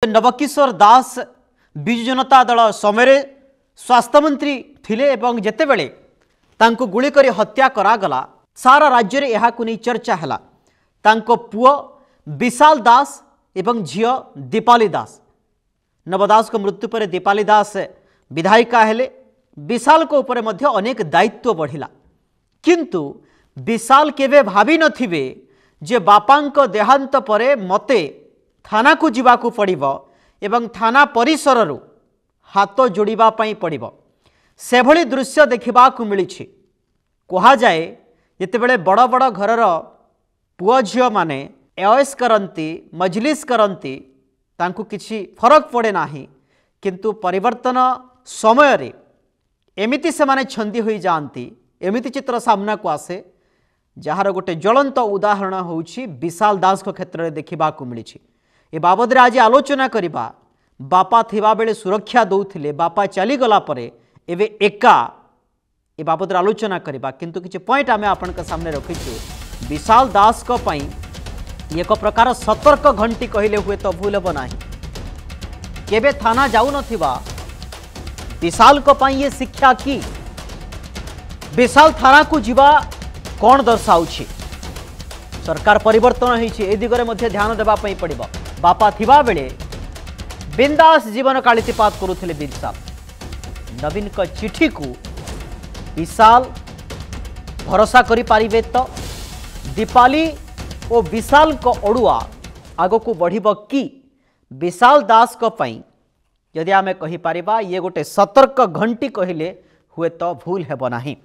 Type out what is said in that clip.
नवकिशोर दास विजु जनता दल समय स्वास्थ्य मंत्री थिले एवं जेतेबेले तांको गुली करी हत्या करागला सारा राज्य रे एहाकु नै चर्चा हला। तांको पुओ विशाल दास एवं झियो दीपाली दास। नवदास को मृत्यु पर दीपाली दास विधायिका हेले। विशाल को ऊपर मध्य अनेक दायित्व बढ़िला, किंतु विशाल केवे भावी नथिबे जे बापांको देहांत परे मते थाना को जीवाकू पड़िबो एवं थाना परिसर रु हाथ जोड़िबा पई पड़िबो। सेभली दृश्य देखिबाकू मिलिछि। कहा जाए जेतेबेले बड़ बड़ घरर पुओ झियो माने एओएस करंती मजलिस करंती तांकू किछि फरक पड़े नाही, किंतु परिवर्तन समय रे एमिति से माने छंदी होई जांती। एमिति चित्र सामना को आसे जार गोटे ज्वलंत उदाहरण होउछि विशाल दास को क्षेत्र में देखिबाकू मिलिछि। ए बाबद रे आज आलोचना करिबा। बापा थिबा बेले सुरक्षा दउथिले, बापा चली गला परे एवे एका ए बाबद रे आलोचना करिबा। किंतु किछि पॉइंट आमे आपन के सामने रखिछु। विशाल दास को पई एक प्रकार सतर्क घंटी कहिले हुए तो भूल हो नाही। केबे थाना जाऊ नथिबा विशाल को पई ये शिक्षा की विशाल थाना को जीवा कौन दर्शाउछि। सरकार परिवर्तन होइछि, ए दिगरे मध्ये ध्यान देबा पई पड़िबो। बापा थिबा बेले बिंदास जीवन कालितीपात करुथिले विशाल। नवीन को चिठी को विशाल भरोसा करि पारिबे तो दीपाली और विशाल को अड़ुआ आगो को बढ़िबो कि विशाल दास को पई यदि आमे कहि पारिबा ये गोटे सतर्क घंटी कहिले हुए तो भूल हेबो नाही।